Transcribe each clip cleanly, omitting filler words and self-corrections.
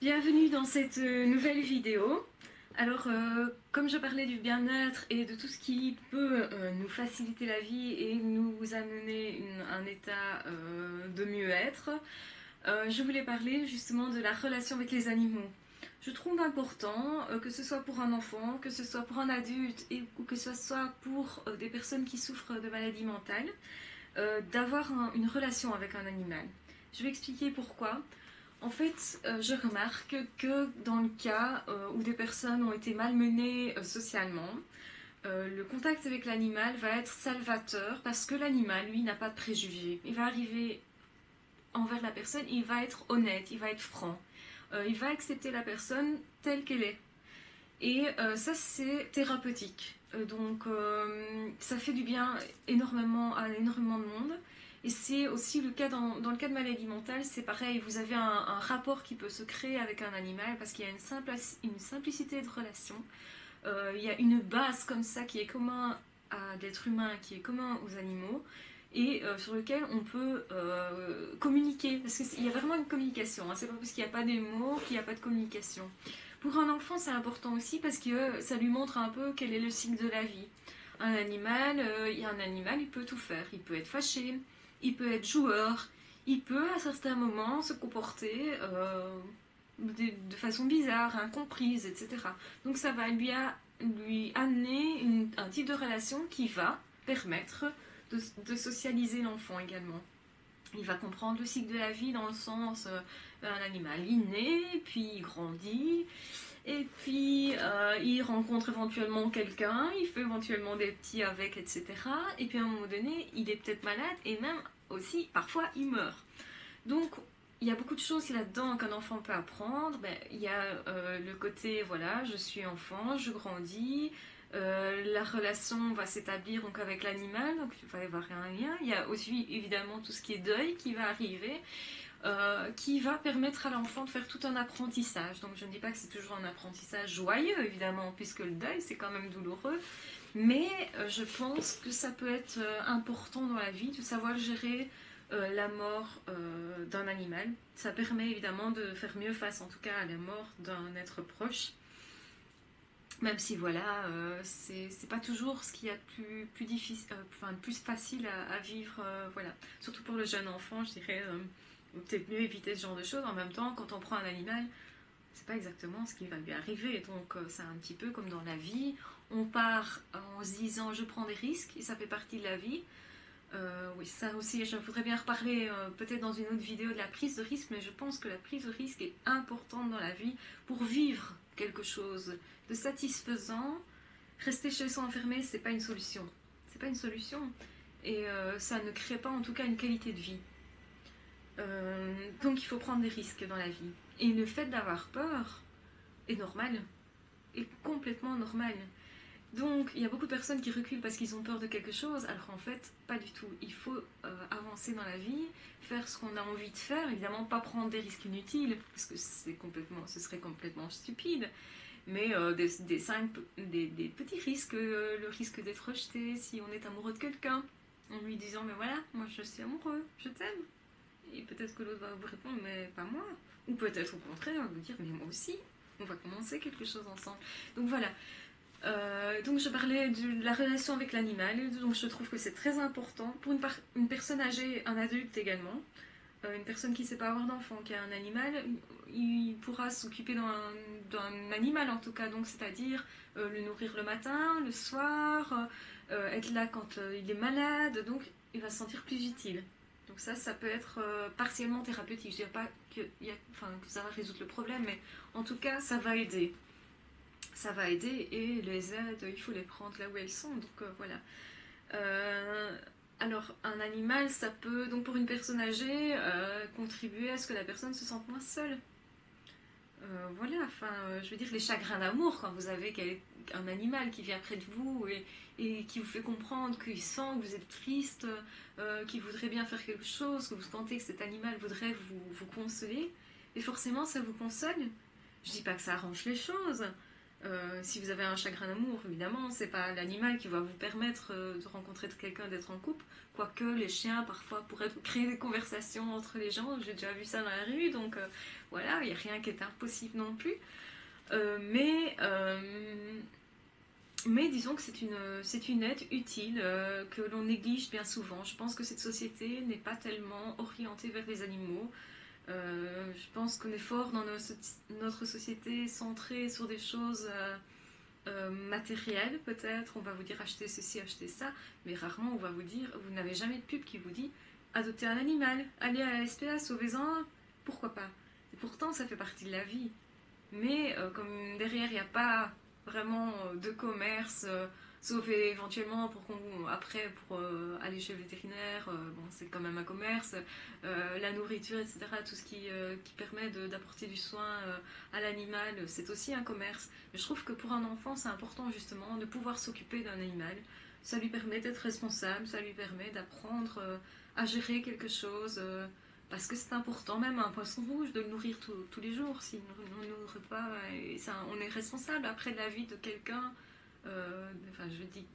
Bienvenue dans cette nouvelle vidéo. Alors, comme je parlais du bien-être et de tout ce qui peut nous faciliter la vie et nous amener un état de mieux-être, je voulais parler justement de la relation avec les animaux. Je trouve important, que ce soit pour un enfant, que ce soit pour un adulte ou que ce soit pour des personnes qui souffrent de maladies mentales, d'avoir une relation avec un animal. Je vais expliquer pourquoi. En fait, je remarque que dans le cas où des personnes ont été malmenées socialement, le contact avec l'animal va être salvateur parce que l'animal, lui, n'a pas de préjugés. Il va arriver envers la personne, il va être honnête, il va être franc. Il va accepter la personne telle qu'elle est. Et ça, c'est thérapeutique. Ça fait du bien énormément à énormément de monde. Et c'est aussi le cas dans le cas de maladie mentale, c'est pareil, vous avez un rapport qui peut se créer avec un animal parce qu'il y a une simplicité de relation. Il y a une base comme ça qui est commun à l'être humain, qui est commun aux animaux, et sur lequel on peut communiquer. Parce qu'il y a vraiment une communication, hein. C'est pas parce qu'il n'y a pas des mots qu'il n'y a pas de communication. Pour un enfant, c'est important aussi parce que ça lui montre un peu quel est le cycle de la vie. Un animal, il y a un animal, il peut tout faire. Il peut être fâché, il peut être joueur, il peut à certains moments se comporter de façon bizarre, incomprise, etc. Donc ça va lui amener un type de relation qui va permettre de socialiser l'enfant également. Il va comprendre le cycle de la vie dans le sens un animal il naît, puis il grandit, et puis il rencontre éventuellement quelqu'un, il fait éventuellement des petits avec, etc. Et puis à un moment donné, il est peut-être malade et même aussi parfois il meurt. Donc il y a beaucoup de choses là-dedans qu'un enfant peut apprendre. Ben, il y a le côté, voilà, je suis enfant, je grandis, la relation va s'établir donc avec l'animal, donc il va y avoir un lien. Il y a aussi évidemment tout ce qui est deuil qui va arriver, qui va permettre à l'enfant de faire tout un apprentissage. Donc je ne dis pas que c'est toujours un apprentissage joyeux, évidemment, puisque le deuil c'est quand même douloureux, mais je pense que ça peut être important dans la vie de savoir gérer la mort d'un animal. Ça permet évidemment de faire mieux face en tout cas à la mort d'un être proche. Même si voilà, c'est pas toujours ce qu'il y a de plus difficile, enfin plus facile à vivre, voilà. Surtout pour le jeune enfant, je dirais, peut-être mieux éviter ce genre de choses. En même temps, quand on prend un animal, c'est pas exactement ce qui va lui arriver. Donc c'est un petit peu comme dans la vie. On part en se disant je prends des risques et ça fait partie de la vie. Oui, ça aussi, je voudrais bien reparler peut-être dans une autre vidéo de la prise de risque, mais je pense que la prise de risque est importante dans la vie pour vivre quelque chose de satisfaisant. Rester chez soi enfermé, c'est pas une solution. C'est pas une solution. Et ça ne crée pas en tout cas une qualité de vie. Donc il faut prendre des risques dans la vie. Et le fait d'avoir peur est normal, est complètement normal. Donc, il y a beaucoup de personnes qui reculent parce qu'ils ont peur de quelque chose, alors qu'en fait, pas du tout. Il faut avancer dans la vie, faire ce qu'on a envie de faire, évidemment pas prendre des risques inutiles, parce que ce serait complètement stupide, mais des petits risques, le risque d'être rejeté si on est amoureux de quelqu'un, en lui disant, mais voilà, moi je suis amoureux, je t'aime. Et peut-être que l'autre va vous répondre, mais pas moi. Ou peut-être au contraire, vous dire, mais moi aussi, on va commencer quelque chose ensemble. Donc voilà, donc je parlais de la relation avec l'animal, donc je trouve que c'est très important pour une personne âgée, un adulte également, une personne qui ne sait pas avoir d'enfant, qui a un animal, il pourra s'occuper d'un animal en tout cas, donc c'est-à-dire le nourrir le matin, le soir, être là quand il est malade, donc il va se sentir plus utile. Donc ça peut être partiellement thérapeutique. Je ne dirais pas que ça va résoudre le problème, mais en tout cas ça va aider, ça va aider, et les aides, il faut les prendre là où elles sont. Donc voilà. Euh, alors, un animal, ça peut, donc pour une personne âgée, contribuer à ce que la personne se sente moins seule. Voilà, enfin, je veux dire, les chagrins d'amour, quand vous avez un animal qui vient près de vous et qui vous fait comprendre qu'il sent que vous êtes triste, qu'il voudrait bien faire quelque chose, que vous sentez que cet animal voudrait vous consoler, et forcément ça vous console. Je dis pas que ça arrange les choses, Si vous avez un chagrin d'amour, évidemment, c'est pas l'animal qui va vous permettre de rencontrer quelqu'un, d'être en couple. Quoique les chiens, parfois, pourraient créer des conversations entre les gens. J'ai déjà vu ça dans la rue, donc voilà, il n'y a rien qui est impossible non plus. Euh, mais, euh, mais disons que c'est une aide utile que l'on néglige bien souvent. Je pense que cette société n'est pas tellement orientée vers les animaux. Je pense qu'on est fort dans notre société centrée sur des choses matérielles peut-être. On va vous dire acheter ceci, acheter ça, mais rarement on va vous dire, vous n'avez jamais de pub qui vous dit adopter un animal, allez à la SPA, sauvez-en, pourquoi pas. Et pourtant ça fait partie de la vie. Mais comme derrière il n'y a pas vraiment de commerce, sauf éventuellement pour qu'on après pour aller chez le vétérinaire, bon c'est quand même un commerce, la nourriture etc. Tout ce qui permet d'apporter du soin à l'animal, c'est aussi un commerce. Mais je trouve que pour un enfant c'est important justement de pouvoir s'occuper d'un animal. Ça lui permet d'être responsable, ça lui permet d'apprendre à gérer quelque chose. Parce que c'est important, même un poisson rouge, de le nourrir tous les jours. Si on ne nourrit pas, et ça, on est responsable après de la vie de quelqu'un. Enfin, je dis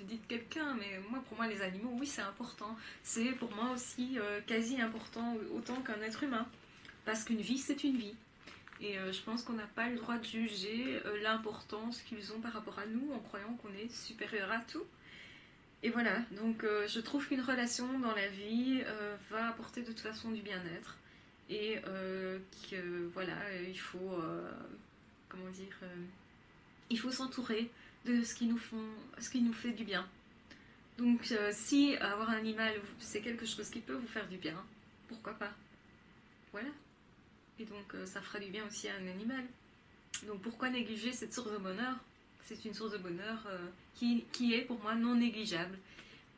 de quelqu'un, mais pour moi, les animaux, oui, c'est important. C'est pour moi aussi quasi important, autant qu'un être humain. Parce qu'une vie, c'est une vie. Et je pense qu'on n'a pas le droit de juger l'importance qu'ils ont par rapport à nous en croyant qu'on est supérieur à tout. Et voilà, donc je trouve qu'une relation dans la vie va apporter de toute façon du bien-être et que voilà, il faut comment dire, il faut s'entourer de ce qui nous fait du bien. Donc si avoir un animal c'est quelque chose qui peut vous faire du bien, pourquoi pas? Voilà. Et donc ça fera du bien aussi à un animal. Donc pourquoi négliger cette source de bonheur? C'est une source de bonheur qui est pour moi non négligeable.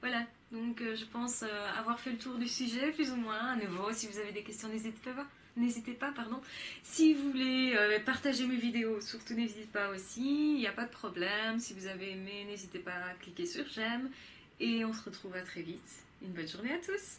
Voilà, donc je pense avoir fait le tour du sujet, plus ou moins. À nouveau, si vous avez des questions, n'hésitez pas. N'hésitez pas, pardon. Si vous voulez partager mes vidéos, surtout n'hésitez pas aussi. Il n'y a pas de problème. Si vous avez aimé, n'hésitez pas à cliquer sur j'aime. Et on se retrouve à très vite. Une bonne journée à tous.